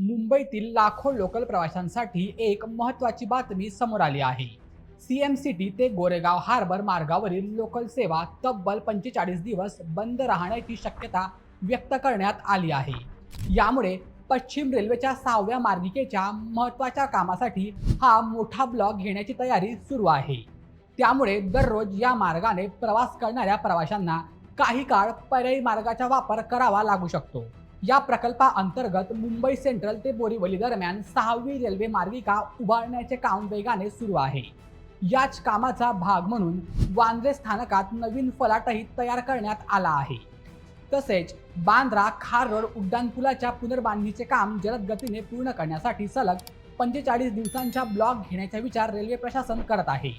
मुंबईतील लाखो लोकल प्रवाशांसाठी एक महत्त्वाची बातमी समोर आली आहे. सीएमसीटी ते गोरेगाव हार्बर मार्गावरील लोकल सेवा तब्बल 45 दिवस बंद राहण्याची शक्यता व्यक्त करण्यात आली आहे. यामुळे पश्चिम रेल्वेच्या 6व्या मार्गिकेच्या महत्त्वाच्या कामासाठी हा मोठा ब्लॉक घेण्याची तयारी सुरू आहे. त्यामुळे दररोज या मार्गाने प्रवास करणाऱ्या प्रवाशांना काही काळ पर्यायी मार्गाचा वापर करावा लागू शकतो. या प्रकल्पाअंतर्गत मुंबई सेंट्रल ते बोरीवली दरम्यान 6वी रेल्वे मार्गिका उभारण्याचे काम वेगाने सुरू आहे. याच कामाचा भाग म्हणून वांद्रे स्थानकात नवीन फलाटही तयार करण्यात आला आहे. तसेच बांद्रा खार रोड उड्डाणपुलाच्या पुनर्बांधणीचे काम जलद गतीने पूर्ण करण्यासाठी सलग 45 दिवसांचा ब्लॉक घेण्याचा विचार रेल्वे प्रशासन करत आहे.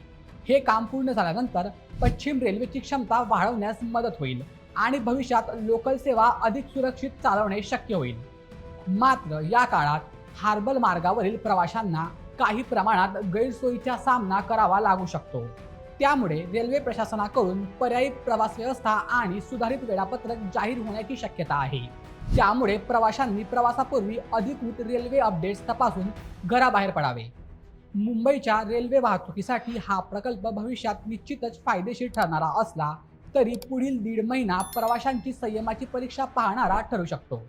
हे काम पूर्ण झाल्यानंतर पश्चिम रेल्वेची क्षमता वाढवण्यास मदत होईल आणि भविष्यात लोकल सेवा अधिक सुरक्षित चालवणे शक्य होईल. मात्र या काळात हार्बर मार्गावरील प्रवाशांना काही प्रमाणात गैरसोयीचा सामना करावा लागू शकतो. त्यामुळे रेल्वे प्रशासनाकडून पर्यायी प्रवास व्यवस्था आणि सुधारित वेळापत्रक जाहीर होण्याची शक्यता आहे. त्यामुळे प्रवाशांनी प्रवासापूर्वी अधिकृत रेल्वे अपडेट्स तपासून घराबाहेर पडावे. मुंबईच्या रेल्वे वाहतुकीसाठी हा प्रकल्प भविष्यात निश्चितच फायदेशीर ठरणारा असला तरी पुढील 1.5 महिना प्रवाशांची संयमाची परीक्षा पाहणारा ठरू शकतो.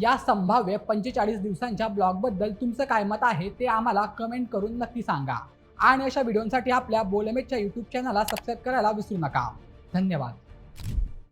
या संभाव्य 45 दिवसांच्या ब्लॉगबद्दल तुमचं काय मत आहे ते आम्हाला कमेंट करून नक्की सांगा. आणि अशा व्हिडिओंसाठी आपल्या बोलमेटच्या यूट्यूब चॅनलला सबस्क्राईब करायला विसरू नका. धन्यवाद.